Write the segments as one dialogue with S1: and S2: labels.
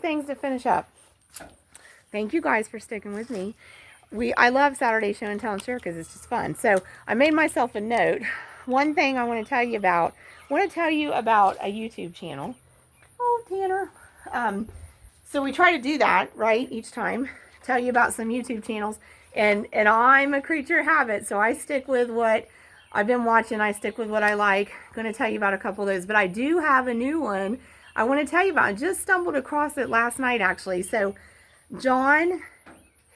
S1: Things to finish up. Thank you guys for sticking with me. I love Saturday show and tell and share because it's just fun. So I made myself a note. One thing I want to tell you about. I want to tell you about a YouTube channel. Oh, Tanner. So we try to do that, right, each time. Tell you about some YouTube channels. And I'm a creature of habit, so I stick with what I've been watching. I stick with what I like. I'm going to tell you about a couple of those. But I do have a new one I want to tell you about. I just stumbled across it last night, actually. So John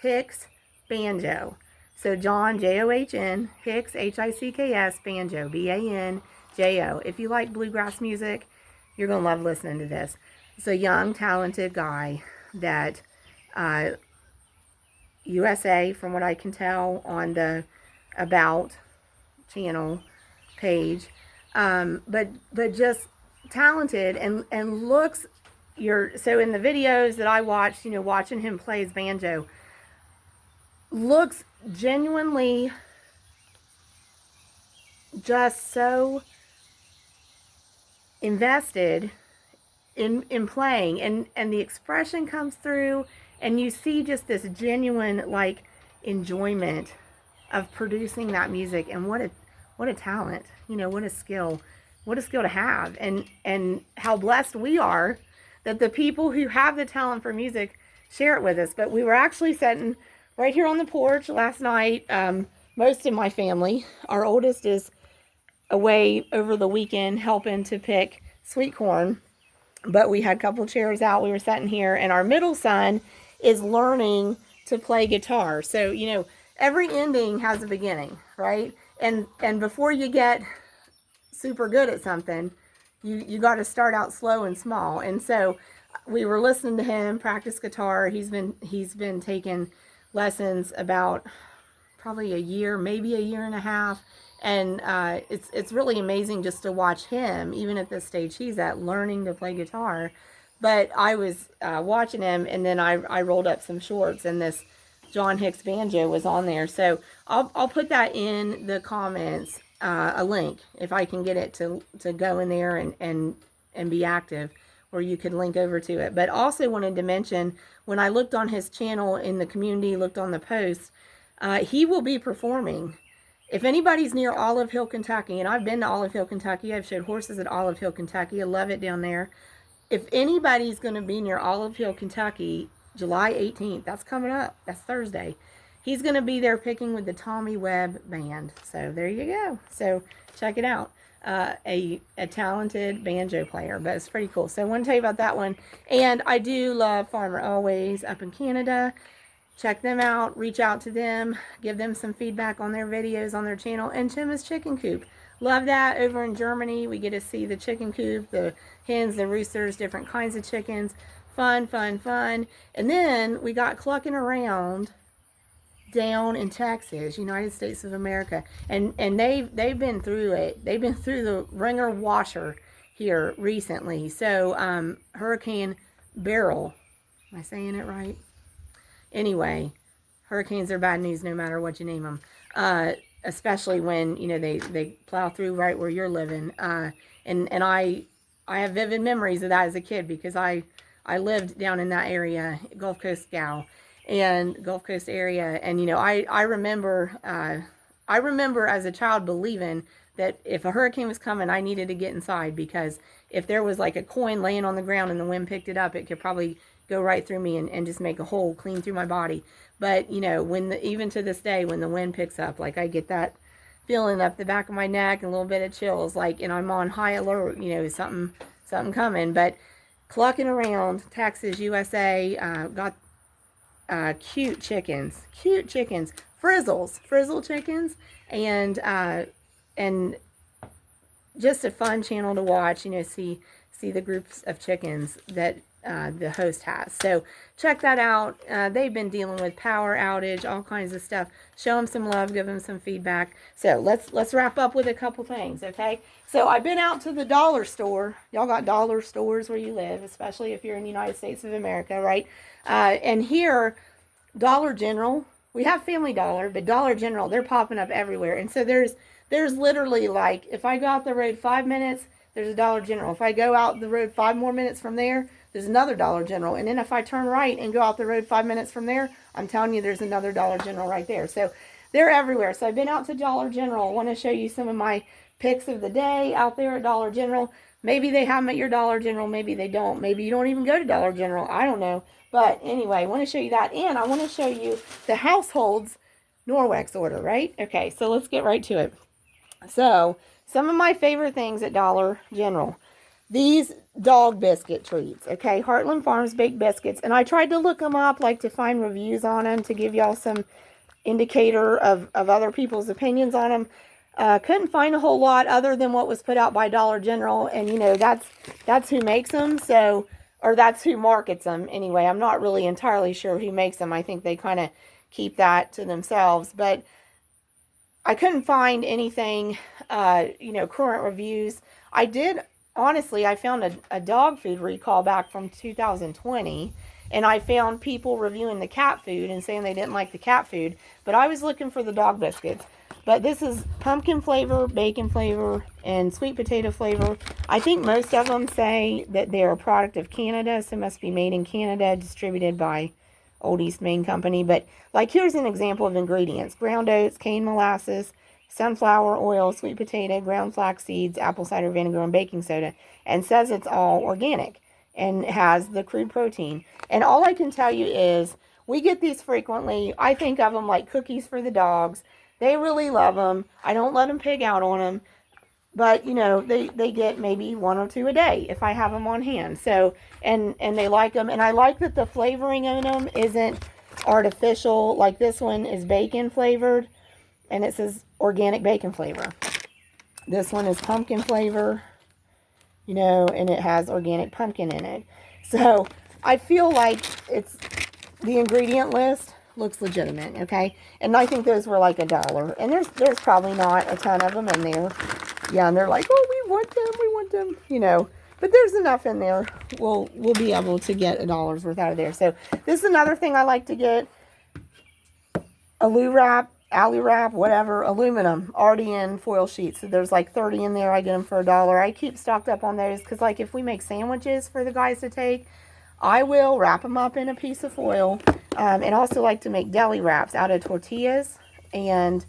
S1: Hicks Banjo. So John, John, Hicks, Hicks, Banjo, Banjo. If you like bluegrass music, you're going to love listening to this. It's a young, talented guy that USA, from what I can tell on the About channel page, but just talented and looks so in the videos that I watched, watching him play his banjo, looks genuinely just so invested in playing, and the expression comes through, and you see just this genuine enjoyment of producing that music. And what a talent, what a skill to have, and how blessed we are that the people who have the talent for music share it with us. But we were actually sitting right here on the porch last night. Most of my family, our oldest is away over the weekend helping to pick sweet corn, but we had a couple chairs out. We were sitting here, and our middle son is learning to play guitar. So, every ending has a beginning, right? And before you get super good at something, you got to start out slow and small. And so we were listening to him practice guitar. He's been taking lessons about probably a year, maybe a year and a half. And it's really amazing just to watch him, even at this stage he's at, learning to play guitar. But I was watching him, and then I rolled up some shorts, and this John Hicks Banjo was on there. So I'll put that in the comments, a link, if I can get it to go in there and be active, where you can link over to it. But also wanted to mention, when I looked on his channel in the community, looked on the posts, he will be performing. If anybody's near Olive Hill, Kentucky, and I've been to Olive Hill, Kentucky, I've showed horses at Olive Hill, Kentucky. I love it down there. If anybody's going to be near Olive Hill, Kentucky, July 18th, that's coming up. That's Thursday. He's going to be there picking with the Tommy Webb Band. So there you go. So check it out. A talented banjo player, but it's pretty cool. So I want to tell you about that one. And I do love Farmer Always up in Canada. Check them out, reach out to them, give them some feedback on their videos on their channel. And Tima's Chicken Coop. Love that. Over in Germany, we get to see the chicken coop, the hens, the roosters, different kinds of chickens. Fun, fun, fun. And then we got clucking around down in Texas, United States of America. And they've been through it. They've been through the ringer washer here recently. So Hurricane Beryl, am I saying it right? Anyway, hurricanes are bad news no matter what you name them, especially when they plow through right where you're living. And I have vivid memories of that as a kid, because I lived down in that area, Gulf Coast gal, and Gulf Coast area. And I remember as a child believing that if a hurricane was coming, I needed to get inside, because if there was like a coin laying on the ground and the wind picked it up, it could probably go right through me and just make a hole clean through my body. But even to this day, when the wind picks up, I get that feeling up the back of my neck and a little bit of chills, and I'm on high alert, something coming. But clucking around Texas, USA, got cute chickens, Frizzle chickens, and just a fun channel to watch, see the groups of chickens that the host has. So check that out. They've been dealing with power outage, all kinds of stuff. Show them some love, give them some feedback. So let's wrap up with a couple things, okay? So I've been out to the dollar store. Y'all got dollar stores where you live, especially if you're in the United States of America, right? And here, Dollar General, we have Family Dollar, but Dollar General, they're popping up everywhere. And so there's literally, if I go out the road 5 minutes, there's a Dollar General. If I go out the road 5 more minutes from there, there's another Dollar General. And then if I turn right and go out the road 5 minutes from there, I'm telling you there's another Dollar General right there. So they're everywhere. So I've been out to Dollar General. I want to show you some of my picks of the day out there at Dollar General. Maybe they have them at your Dollar General. Maybe they don't. Maybe you don't even go to Dollar General. I don't know. But anyway, I want to show you that. And I want to show you the household's Norwex order, right? Okay, so let's get right to it. So some of my favorite things at Dollar General. These dog biscuit treats, okay? Heartland Farms baked biscuits. And I tried to look them up, like to find reviews on them to give y'all some indicator of other people's opinions on them. Couldn't find a whole lot other than what was put out by Dollar General. And, you know, that's who makes them. So, or that's who markets them. Anyway, I'm not really entirely sure who makes them. I think they kind of keep that to themselves. But I couldn't find anything, you know, current reviews. I did, honestly, I found a dog food recall back from 2020. And I found people reviewing the cat food and saying they didn't like the cat food. But I was looking for the dog biscuits. But this is pumpkin flavor, bacon flavor, and sweet potato flavor. I think most of them say that they're a product of Canada, so must be made in Canada, distributed by Old East Main Company. But like, here's an example of ingredients: ground oats, cane molasses, sunflower oil, sweet potato, ground flax seeds, apple cider vinegar, and baking soda. And says it's all organic and has the crude protein. And all I can tell you is we get these frequently. I think of them like cookies for the dogs. They really love them. I don't let them pig out on them. But, you know, they get maybe 1 or 2 a day if I have them on hand. So, and they like them. And I like that the flavoring in them isn't artificial. Like this one is bacon flavored. And it says organic bacon flavor. This one is pumpkin flavor. You know, and it has organic pumpkin in it. So, I feel like it's the ingredient list looks legitimate, okay? And I think those were like $1. And there's probably not a ton of them in there. Yeah, and they're like, oh, we want them, you know. But there's enough in there. We'll be able to get $1 worth out of there. So this is another thing I like to get. Alu wrap, whatever, aluminum, already in foil sheets. So there's like 30 in there. I get them for $1. I keep stocked up on those because, like, if we make sandwiches for the guys to take, I will wrap them up in a piece of foil. And also like to make deli wraps out of tortillas and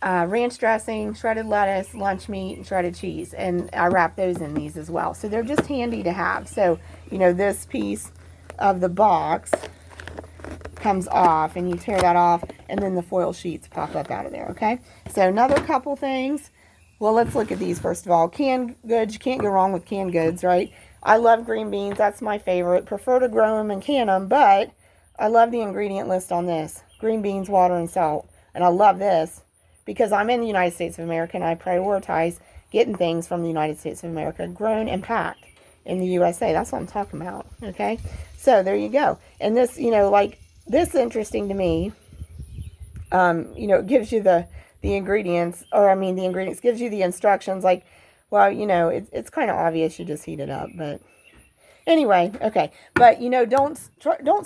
S1: ranch dressing, shredded lettuce, lunch meat, and shredded cheese. And I wrap those in these as well. So they're just handy to have. So, you know, this piece of the box comes off and you tear that off and then the foil sheets pop up out of there, okay? So another couple things. Well, let's look at these first of all. Canned goods. You can't go wrong with canned goods, right? I love green beans. That's my favorite. Prefer to grow them and can them, but I love the ingredient list on this. Green beans, water, and salt. And I love this because I'm in the United States of America and I prioritize getting things from the United States of America, grown and packed in the USA. That's what I'm talking about, okay? So there you go. And this, you know, like, this is interesting to me. You know, it gives you the ingredients, or I mean the ingredients, gives you the instructions, like, well, you know, it's kind of obvious, you just heat it up, but anyway, okay. But, you know, don't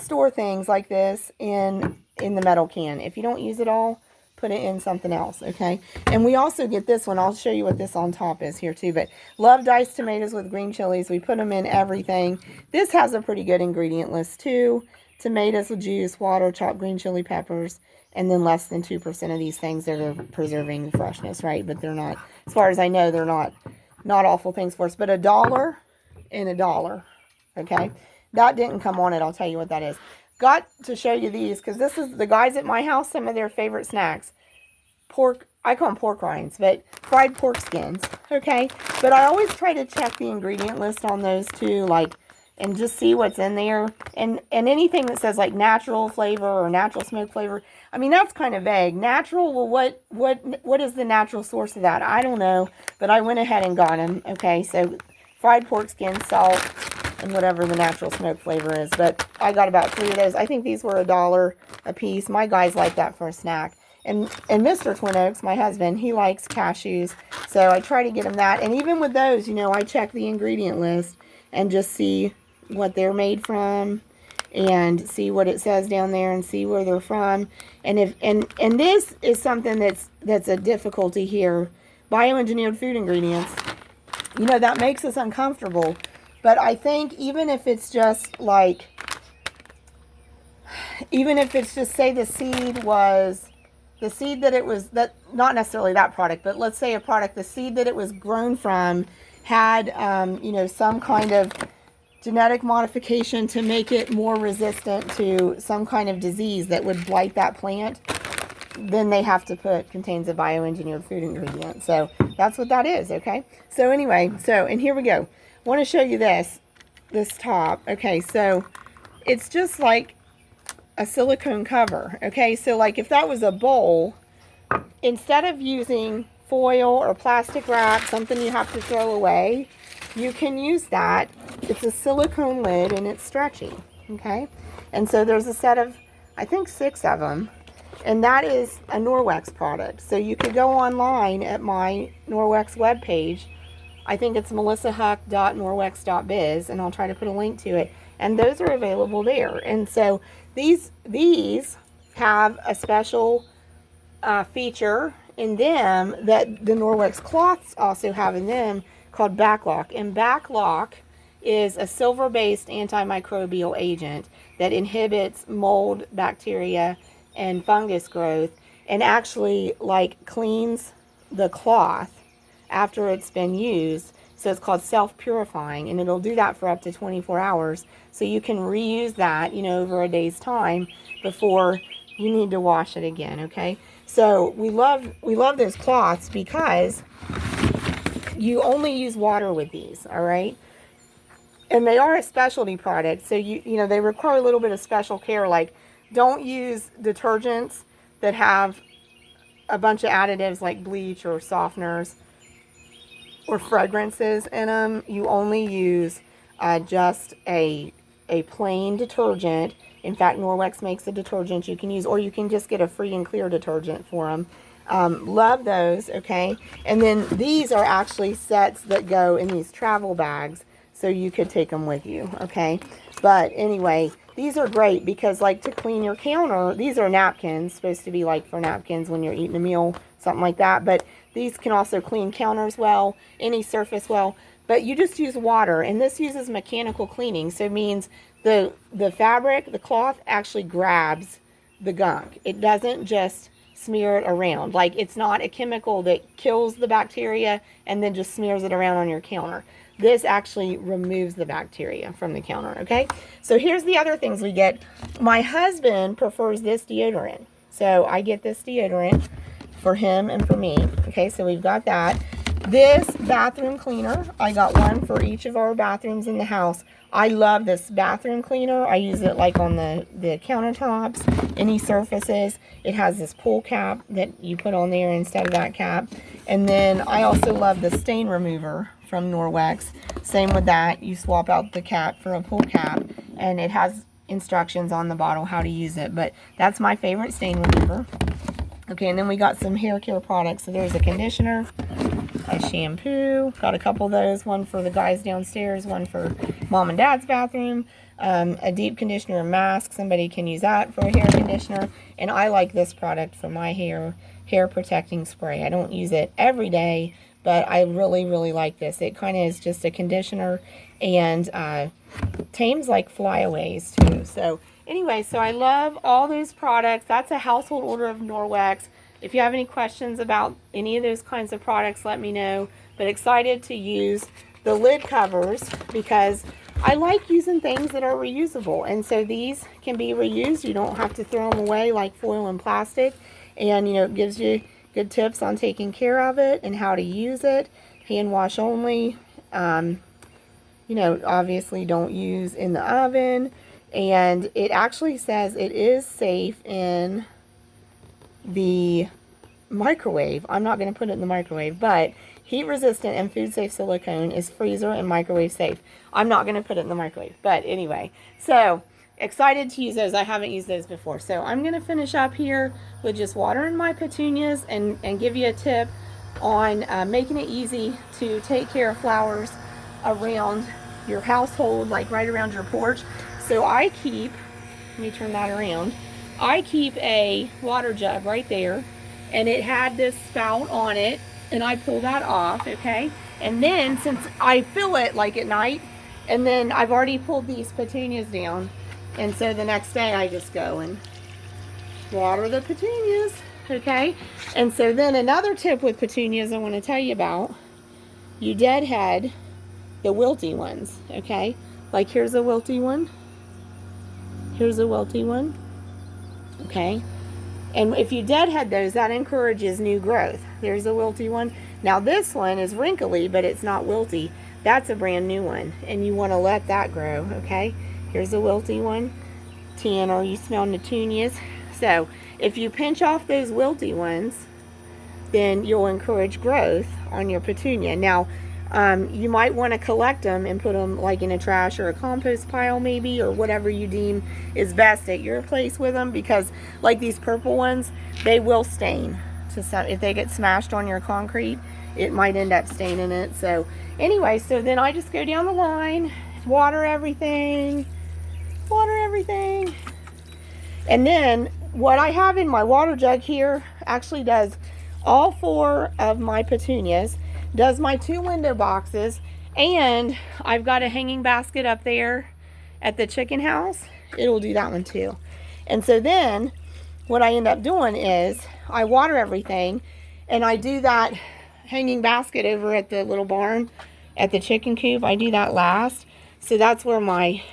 S1: store things like this in the metal can. If you don't use it all, put it in something else, okay? And we also get this one. I'll show you what this on top is here too, but love diced tomatoes with green chilies. We put them in everything. This has a pretty good ingredient list too. Tomatoes with juice, water, chopped green chili peppers, and then less than 2% of these things that are preserving freshness, right? But they're not, as far as I know, they're not awful things for us. But $1 and $1, okay? That didn't come on it. I'll tell you what that is. Got to show you these because this is the guys at my house, some of their favorite snacks. Pork, I call them pork rinds, but fried pork skins, okay? But I always try to check the ingredient list on those too, like, and just see what's in there. And anything that says like natural flavor or natural smoke flavor, I mean, that's kind of vague. Natural, well, what is the natural source of that? I don't know, but I went ahead and got them, okay? So fried pork skin, salt, and whatever the natural smoke flavor is. But I got about 3 of those. I think these were $1 a piece. My guys like that for a snack. And Mr. Twin Oaks, my husband, he likes cashews. So I try to get him that. And even with those, you know, I check the ingredient list and just see what they're made from and see what it says down there and see where they're from. And if and this is something that's a difficulty here. Bioengineered food ingredients. You know, that makes us uncomfortable. But I think even if it's just like, even if it's just, say the seed was, the seed that it was, that not necessarily that product, but let's say a product, the seed that it was grown from had, you know, some kind of genetic modification to make it more resistant to some kind of disease that would blight that plant, then they have to put contains a bioengineered food ingredient. So that's what that is, okay? So anyway, and here we go. I want to show you this top. Okay, so it's just like a silicone cover, okay? So like if that was a bowl, instead of using foil or plastic wrap, something you have to throw away, you can use that. It's a silicone lid and it's stretchy, okay? And so there's a set of, I think 6 of them, and that is a Norwex product. So you could go online at my Norwex webpage. I think it's melissahuck.norwex.biz, and I'll try to put a link to it. And those are available there. And so these have a special feature in them that the Norwex cloths also have in them, called Backlock. And Backlock is a silver-based antimicrobial agent that inhibits mold, bacteria, and fungus growth, and actually like cleans the cloth after it's been used. So it's called self-purifying, and it'll do that for up to 24 hours. So you can reuse that, you know, over a day's time before you need to wash it again, okay? So we love those cloths because you only use water with these, all right? And they are a specialty product, so you know, they require a little bit of special care. Like, don't use detergents that have a bunch of additives like bleach or softeners or fragrances in them. You only use just a plain detergent. In fact, Norwex makes a detergent you can use, or you can just get a free and clear detergent for them. Love those, okay? And then these are actually sets that go in these travel bags, so you could take them with you, okay? But anyway, these are great because, like, to clean your counter, these are napkins, supposed to be like for napkins when you're eating a meal, something like that. But these can also clean counters well, any surface well. But you just use water, and this uses mechanical cleaning, so it means the fabric, the cloth actually grabs the gunk. It doesn't just smear it around. Like, it's not a chemical that kills the bacteria and then just smears it around on your counter. This actually removes the bacteria from the counter, okay? So here's the other things we get. My husband prefers this deodorant. So I get this deodorant for him and for me. Okay, so we've got that. This bathroom cleaner, I got one for each of our bathrooms in the house. I love this bathroom cleaner. I use it like on the countertops, any surfaces. It has this pull cap that you put on there instead of that cap. And then I also love the stain remover from Norwex. Same with that. You swap out the cap for a pull cap, and it has instructions on the bottle how to use it. But that's my favorite stain remover. Okay, and then we got some hair care products. So there's a conditioner, a shampoo, got a couple of those, one for the guys downstairs, one for mom and dad's bathroom, a deep conditioner mask, somebody can use that for a hair conditioner, and I like this product for my hair protecting spray. I don't use it every day, but I really like this. It kind of is just a conditioner and tames like flyaways too. So anyway, so I love all those products. That's a household order of Norwex. If you have any questions about any of those kinds of products, let me know. But excited to use the lid covers because I like using things that are reusable. And so these can be reused. You don't have to throw them away like foil and plastic. And, you know, it gives you good tips on taking care of it and how to use it. Hand wash only. You know, obviously don't use in the oven. And it actually says it is safe in the microwave. I'm not going to put it in the microwave, but heat resistant and food safe silicone is freezer and microwave safe. I'm not going to put it in the microwave, but anyway, so excited to use those. I haven't used those before. So I'm going to finish up here with just watering my petunias and give you a tip on making it easy to take care of flowers around your household, like right around your porch. So I keep, let me turn that around. I keep a water jug right there, and it had this spout on it, and I pull that off, okay? And then since I fill it like at night, And then I've already pulled these petunias down. And so the next day I just go and water the petunias. Okay. And so then another tip with petunias I want to tell you about. You deadhead the wilty ones. Okay. Like here's a wilty one. Here's a wilty one. Okay. And if you deadhead those, that encourages new growth. There's a wilty one. Now this one is wrinkly, but it's not wilty. That's a brand new one, and you want to let that grow, okay? Here's a wilty one. Tanner, you smell petunias. So if you pinch off those wilty ones, then you'll encourage growth on your petunia. Now, you might want to collect them and put them like in a trash or a compost pile maybe, or whatever you deem is best at your place with them, because like these purple ones, they will stain. If they get smashed on your concrete, it might end up staining it. So anyway, so then I just go down the line, water everything. And then what I have in my water jug here actually does all 4 of my petunias, does my 2 window boxes, and I've got a hanging basket up there at the chicken house. It'll do that one too. And so then what I end up doing is I water everything, and I do that hanging basket over at the little barn at the chicken coop. I do that last. So that's where my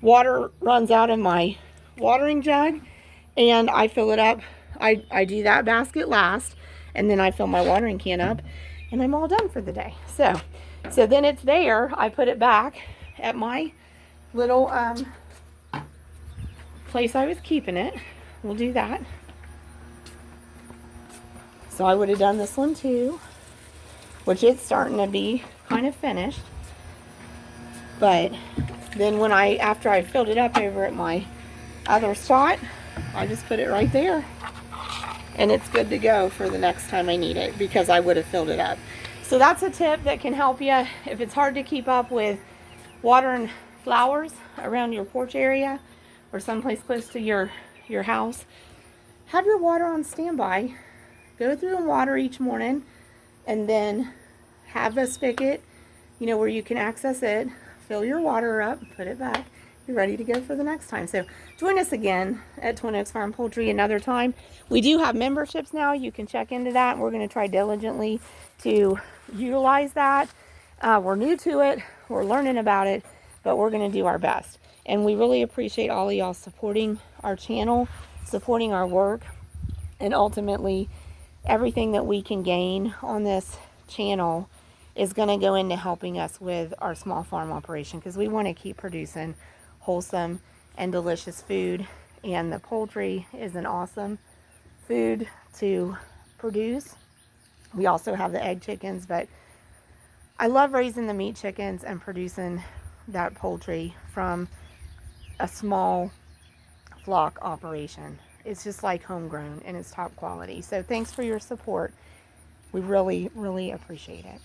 S1: water runs out of my watering jug, and I fill it up. I do that basket last, and then I fill my watering can up, and I'm all done for the day. So then it's there. I put it back at my little place I was keeping it. We'll do that. So I would have done this one too, which it's starting to be kind of finished. But then after I filled it up over at my other spot, I just put it right there. And it's good to go for the next time I need it, because I would have filled it up. So that's a tip that can help you if it's hard to keep up with watering flowers around your porch area or someplace close to your house. Have your water on standby. Go through and water each morning, and then have a spigot, where you can access it. Fill your water up, put it back. You're ready to go for the next time. So join us again at Twin Oaks Farm Poultry another time. We do have memberships now. You can check into that. We're going to try diligently to utilize that. We're new to it. We're learning about it, but we're going to do our best. And we really appreciate all of y'all supporting our channel, supporting our work, and ultimately everything that we can gain on this channel is going to go into helping us with our small farm operation, because we want to keep producing wholesome and delicious food, and the poultry is an awesome food to produce. We also have the egg chickens, but I love raising the meat chickens and producing that poultry from a small flock operation. It's just like homegrown, and it's top quality. So thanks for your support. We really, really appreciate it.